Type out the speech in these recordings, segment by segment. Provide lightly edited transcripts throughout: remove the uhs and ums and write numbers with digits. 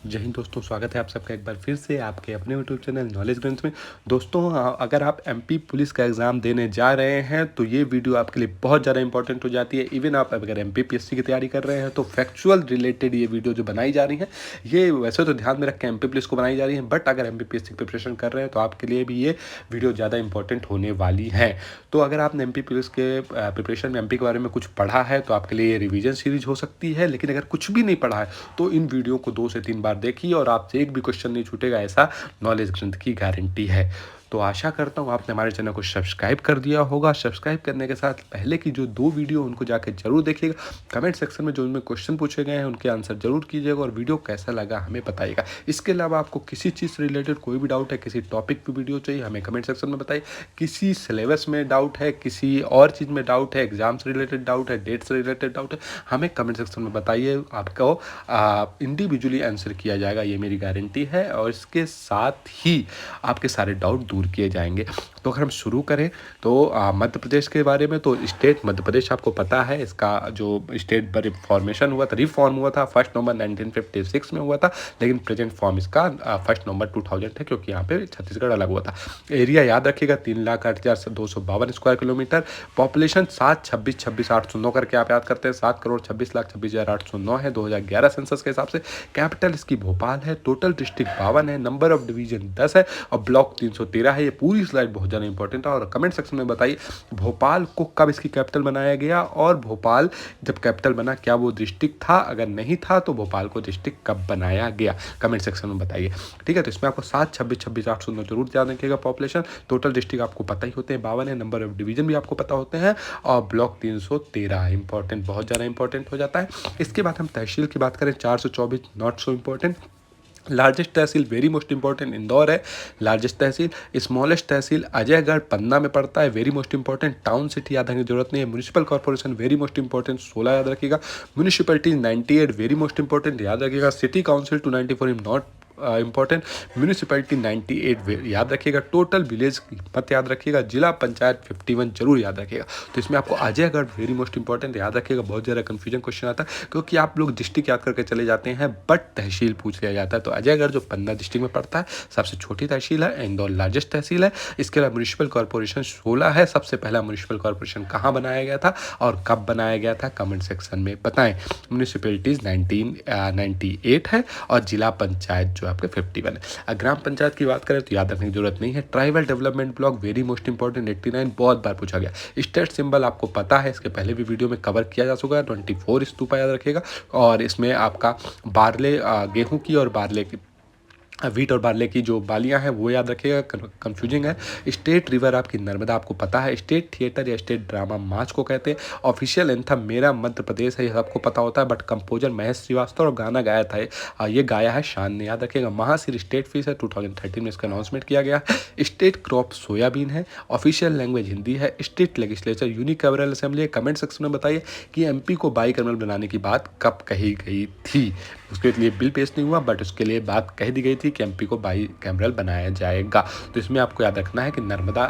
जय हिंद दोस्तों, स्वागत है आप सबका एक बार फिर से आपके अपने यूट्यूब चैनल नॉलेज ग्रंथ में। दोस्तों, अगर आप एमपी पुलिस का एग्ज़ाम देने जा रहे हैं तो ये वीडियो आपके लिए बहुत ज़्यादा इंपॉर्टेंट हो जाती है। इवन आप अगर एमपीपीएससी की तैयारी कर रहे हैं तो फैक्चुअल रिलेटेड ये वीडियो जो बनाई जा रही है, ये वैसे तो ध्यान में रख के एमपी पुलिस को बनाई जा रही है, बट अगर एमपीपीएससी की प्रिपरेशन कर रहे हैं तो आपके लिए भी ये वीडियो ज़्यादा इंपॉर्टेंट होने वाली है। तो अगर आपने एमपी पुलिस के प्रिपरेशन में एमपी के बारे में कुछ पढ़ा है तो आपके लिए ये रिवीजन सीरीज हो सकती है, लेकिन अगर कुछ भी नहीं पढ़ा है तो इन वीडियो को 2 से 3 बार देखिए और आपसे एक भी क्वेश्चन नहीं छूटेगा, ऐसा नॉलेज ग्रंथ की गारंटी है। तो आशा करता हूँ आपने हमारे चैनल को सब्सक्राइब कर दिया होगा। सब्सक्राइब करने के साथ पहले की जो 2 वीडियो उनको जाके जरूर देखिएगा। कमेंट सेक्शन में जो उनमें क्वेश्चन पूछे गए हैं उनके आंसर जरूर कीजिएगा और वीडियो कैसा लगा हमें बताइएगा। इसके अलावा आपको किसी चीज़ से रिलेटेड कोई भी डाउट है, किसी टॉपिक पे वीडियो चाहिए, हमें कमेंट सेक्शन में बताइए। किसी सिलेबस में डाउट है, किसी और चीज़ में डाउट है, एग्जाम से रिलेटेड डाउट है, डेट से रिलेटेड डाउट है, हमें कमेंट सेक्शन में बताइए। आपको इंडिविजुअली आंसर किया जाएगा, ये मेरी गारंटी है। और इसके साथ ही आपके सारे डाउट दूर किए जाएंगे। तो अगर हम शुरू करें तो मध्य प्रदेश के बारे में, तो स्टेट मध्य प्रदेश आपको पता है, इसका जो स्टेट फॉर्मेशन हुआ था, रिफॉर्म हुआ था 1 नवंबर 1956 में हुआ था, लेकिन प्रेजेंट फॉर्म इसका 1 नवंबर 2000 है, क्योंकि यहाँ पे छत्तीसगढ़ अलग हुआ था। एरिया याद रखिएगा 3,08,252 स्क्वायर किलोमीटर। पॉपुलेशन 7,26,26,809 करके आप याद करते हैं, 7,26,26,809 है 2011 सेंसस के हिसाब से। कैपिटल इसकी भोपाल है। टोटल डिस्ट्रिक्ट 52 है। नंबर ऑफ डिवीजन 10 है और ब्लॉक 313 है। ये पूरी स्लाइड बहुत ज़्यादा इंपॉर्टेंट है और कमेंट सेक्शन में बताइए भोपाल को कब इसकी कैपिटल बनाया गया, और भोपाल जब कैपिटल बना क्या वो डिस्ट्रिक्ट था, अगर नहीं था तो भोपाल को डिस्ट्रिक्ट कब बनाया गया, कमेंट सेक्शन में बताइए। ठीक है, तो इसमें आपको 7,26,26,809 जरूर याद रखिएगा। पॉपुलेशन, टोटल डिस्ट्रिक्ट आपको पता ही होते हैं 52 है, नंबर ऑफ डिवीजन भी आपको पता होते हैं, और ब्लॉक 313 इंपॉर्टेंट, बहुत ज़्यादा इंपॉर्टेंट हो जाता है। इसके बाद हम तहसील की बात करें, 424 not so important. Largest tehsil very most important Indore है लार्जेस्ट तहसील। स्मॉलेस्ट तहसील अजयगढ़ पन्ना में पड़ता है, very most important. Town city याद रखने की जरूरत नहीं है। Municipal corporation very most important 16 याद रखिएगा। म्यूनिसिपैलिटी 98 वेरी मोस्ट इंपॉर्टेंट याद रखिएगा। City council 294 not important. Municipality 98 याद रखिएगा। टोटल विलेज मत याद रखिएगा। जिला पंचायत 51 जरूर याद रखिएगा। तो इसमें आपको अजयगढ़ वेरी मोस्ट इंपॉर्टेंट याद रखिएगा। बहुत ज़्यादा कंफ्यूजन क्वेश्चन आता है क्योंकि आप लोग डिस्ट्रिक्ट याद करके चले जाते हैं बट तहसील पूछ लिया जाता है। तो अजयगढ़ जो पन्ना डिस्ट्रिक्ट में पड़ता है, सबसे छोटी तहसील है। इंदौर लार्जेस्ट तहसील है। इसके अलावा म्यूनिसिपल कॉर्पोरेशन 16 है। सबसे पहला म्यूनिसिपल कॉर्पोरेशन कहाँ बनाया गया था और कब बनाया गया था, कमेंट सेक्शन में बताएं। म्यूनिसिपैलिटीज़ 98 है और जिला पंचायत जो आपके 51 है। ग्राम पंचायत की बात करें तो याद रखने की जरूरत नहीं है। Tribal development block very most important 89 बहुत बार पूछा गया। स्टेट सिंबल आपको पता है, इसके पहले भी वीडियो में कवर किया जा चुका है। 24 स्तूपा याद रखिएगा। और इसमें आपका बारले, गेहूं की और बारले की, वीट और बार्ले की जो बालियां हैं वो याद रखिएगा, कंफ्यूजिंग है। स्टेट रिवर आपकी नर्मदा आपको पता है। स्टेट थिएटर या स्टेट ड्रामा मार्च को कहते हैं। ऑफिशियल एंथम मेरा मध्य प्रदेश है, ये सबको पता होता है, बट कंपोजर महेश श्रीवास्तव और गाना गाया था ये गाया है शान ने, याद रखिएगा। महासिर स्टेट फीस है, 2013 में इसका अनाउंसमेंट किया गया है। स्टेट क्रॉप सोयाबीन है। ऑफिशियल लैंग्वेज हिंदी है। स्टेट लेजिस्लेचर यूनिकैमरल असेंबली है। कमेंट सेक्शन में बताइए कि एमपी को बाई कैमरल बनाने की बात कब कही गई थी। उसके लिए बिल पेश नहीं हुआ बट उसके लिए बात कह दी गई थी कि एमपी को बाई कैमरल बनाया जाएगा। तो इसमें आपको याद रखना है कि नर्मदा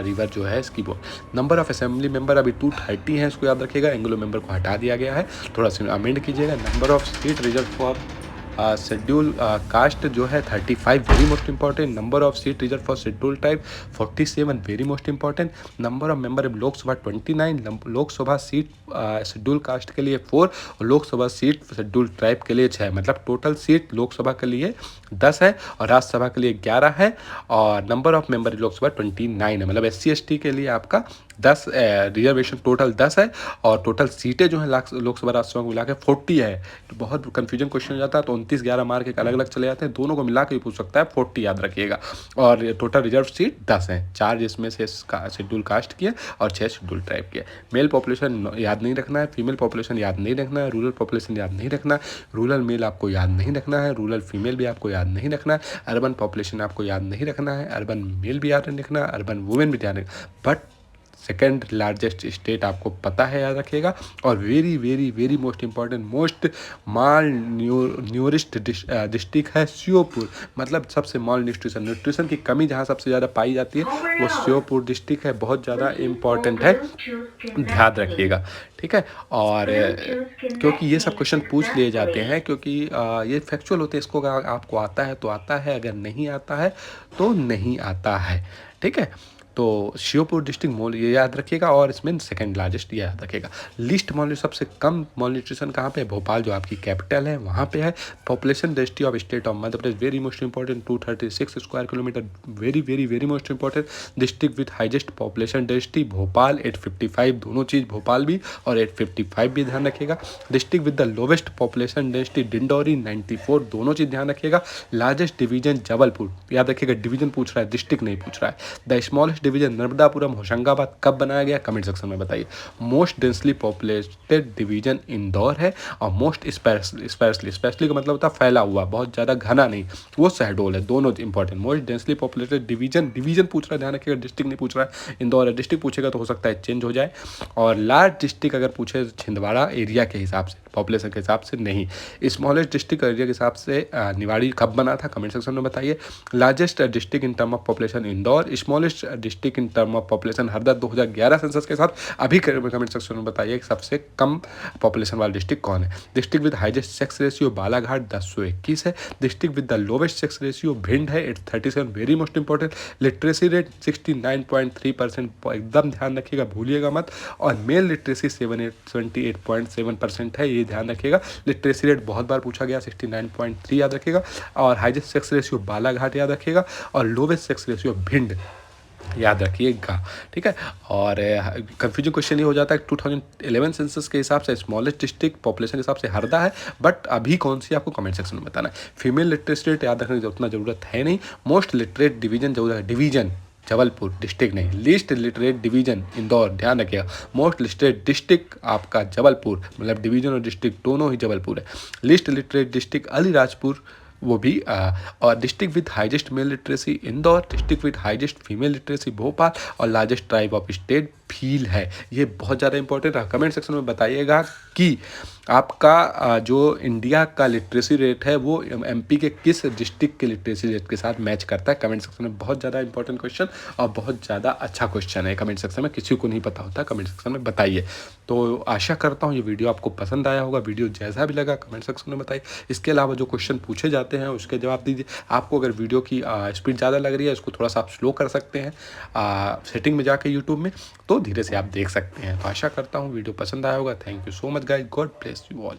रिवर जो है इसकी वो। नंबर ऑफ असेंबली मेंबर अभी 230 है, इसको याद रखिएगा। एंग्लो मेंबर को हटा दिया गया है, थोड़ा सा अमेंड कीजिएगा। Number of seat reserve for schedule caste जो है 35 very most important. Number of seat reserve for schedule type 47 very most important. Number of member Lok Sabha 29। Lok Sabha seat schedule caste के लिए 4 और लोकसभा सीट शेड्यूल ट्राइब के लिए 6, मतलब टोटल सीट लोकसभा के लिए 10 है और राज्यसभा के लिए 11 है। और नंबर ऑफ मेंबर लोकसभा 29 है, मतलब SC ST के लिए आपका 10 रिजर्वेशन टोटल 10 है और टोटल सीटें जो हैं लोकसभा राज्यसभा को मिला के 40 है। तो बहुत कंफ्यूजन क्वेश्चन हो जाता है, तो 29-11 मार्क एक अलग अलग चले जाते हैं, दोनों को मिला के भी पूछ सकता है, 40 याद रखिएगा। और टोटल रिजर्व सीट 10 हैं, 4 जिसमें से शेड्यूल कास्ट की है और 6 शेड्यूल ट्राइब की है। मेल पॉपुलेशन याद नहीं रखना है, फीमेल पॉपुलेशन याद नहीं रखना है, रूरल पॉपुलेशन याद नहीं रखना है, रूरल मेल आपको याद नहीं रखना है, रूरल फीमेल भी आपको याद नहीं रखना है, अर्बन पॉपुलेशन आपको याद नहीं रखना है, अर्बन मेल भी याद नहीं रखना है, अर्बन वुमेन भी ध्यान रखना। बट सेकंड लार्जेस्ट स्टेट आपको पता है, याद रखिएगा। और very very very most important, most malnourished district है श्योपुर, मतलब सबसे माल न्यूट्रिशन की कमी जहाँ सबसे ज़्यादा पाई जाती है वो श्योपुर डिस्ट्रिक्ट है, बहुत ज़्यादा इम्पॉर्टेंट है, ध्यान रखिएगा, ठीक है। और क्योंकि ये सब क्वेश्चन पूछ लिए जाते हैं, क्योंकि ये फैक्चुअल होते हैं, इसको अगर आपको आता है तो आता है, अगर नहीं आता है तो नहीं आता है, ठीक है। तो श्योपुर डिस्ट्रिक्ट मोल ये याद रखिएगा, और इसमें सेकंड लार्जेस्ट ये याद रखिएगा। लिस्ट मॉल सबसे कम मॉल न्यूट्रिशन कहाँ पे है? भोपाल, जो आपकी कैपिटल है वहाँ पे है। Population density of state of Madhya Pradesh, very most important, 236 square kilometre, very very very most important. District with highest population density Bhopal 855, दोनों चीज़ भोपाल भी और 855 भी ध्यान रखिएगा। District with the lowest population density Dindori 94, दोनों चीज़ ध्यान रखिएगा। लार्जेस्ट डिवीजन जबलपुर, याद रखिएगा, डिवीजन पूछ रहा है, डिस्ट्रिक्ट नहीं पूछ रहा है। The smallest division Narmadapuram Hoshangabad, कब बनाया गया? कमेंट सेक्शन में बताइए। Most densely populated division Indore है, और मोस्ट स्पेशली का मतलब होता है फैला हुआ, बहुत ज़्यादा घना नहीं, वो शहडोल है, दोनों important. Most densely populated division पूछ रहा है, ध्यान रखिएगा, डिस्ट्रिक्ट नहीं पूछ रहा है। इंदौर है, डिस्ट्रिक्ट पूछेगा तो हो सकता है चेंज हो जाए। और लार्ज डिस्ट्रिक्ट अगर पूछे छिंदवाड़ा एरिया के हिसाब से, पॉपुलेशन के हिसाब से नहीं। स्मॉलेस्ट डिस्ट्रिक्ट एरिया के हिसाब से निवाड़ी कब बना था? कमेंट सेक्शन में बताइए। Largest district in term of population Indore, smallest district in term of population Harda 2011 census के साथ। अभी कमेंट सेक्शन में बताइए कि सबसे कम पॉपुलेशन वाला डिस्ट्रिक्ट कौन है। District with highest sex ratio Balaghat 1021 है। District with the lowest sex ratio Bhind है 837, very most important. Literacy rate 69.3%, एकदम ध्यान रखिएगा, भूलिएगा मत। और मेल लिटरेसी 78.7% है, ये ध्यान रखिएगा। लिटरेसी रेट बहुत बार पूछा गया, 69.3 याद रखिएगा। और हाईएस्ट सेक्स रेशियो बालाघाट याद रखिएगा, और लोवेस्ट सेक्स रेशियो भिंड याद रखिएगा, ठीक है। और कंफ्यूजन क्वेश्चन ये हो जाता है 2011 सेंसस के हिसाब से स्मॉलेस्ट डिस्ट्रिक्ट पॉपुलेशन के हिसाब से हरदा है, बट अभी कौन सी आपको कमेंट सेक्शन में बताना है। फीमेल लिटरेसी रेट याद रखने की उतना ज़रूरत है नहीं। Most literate division division Jabalpur, district नहीं। लीस्ट लिटरेट डिवीजन इंदौर, ध्यान रखिएगा। मोस्ट लिटरेट डिस्ट्रिक्ट आपका जबलपुर, मतलब डिवीजन और डिस्ट्रिक्ट दोनों ही जबलपुर है। लिस्ट लिटरेट डिस्ट्रिक्ट अलीराजपुर, वो भी और district with highest male literacy Indore, district with highest female literacy Bhopal, और largest tribe of state Bhil है। ये बहुत ज़्यादा इंपॉर्टेंट है। कमेंट सेक्शन में बताइएगा कि आपका जो इंडिया का लिटरेसी रेट है वो एमपी के किस डिस्ट्रिक्ट के लिटरेसी रेट के साथ मैच करता है। कमेंट सेक्शन में बहुत ज़्यादा इंपॉर्टेंट क्वेश्चन और बहुत ज़्यादा अच्छा क्वेश्चन है। कमेंट सेक्शन में किसी को नहीं पता होता, कमेंट सेक्शन में बताइए। तो आशा करता हूँ ये वीडियो आपको पसंद आया होगा। वीडियो जैसा भी लगा कमेंट सेक्शन में बताइए। इसके अलावा जो क्वेश्चन पूछे जाते हैं उसके जवाब दीजिए। आपको अगर वीडियो की स्पीड ज़्यादा लग रही है, इसको थोड़ा सा आप स्लो कर सकते हैं सेटिंग में जाके यूट्यूब में, तो धीरे से आप देख सकते हैं। तो आशा करता हूँ वीडियो पसंद आया होगा। Thank you so much guys, God bless you all.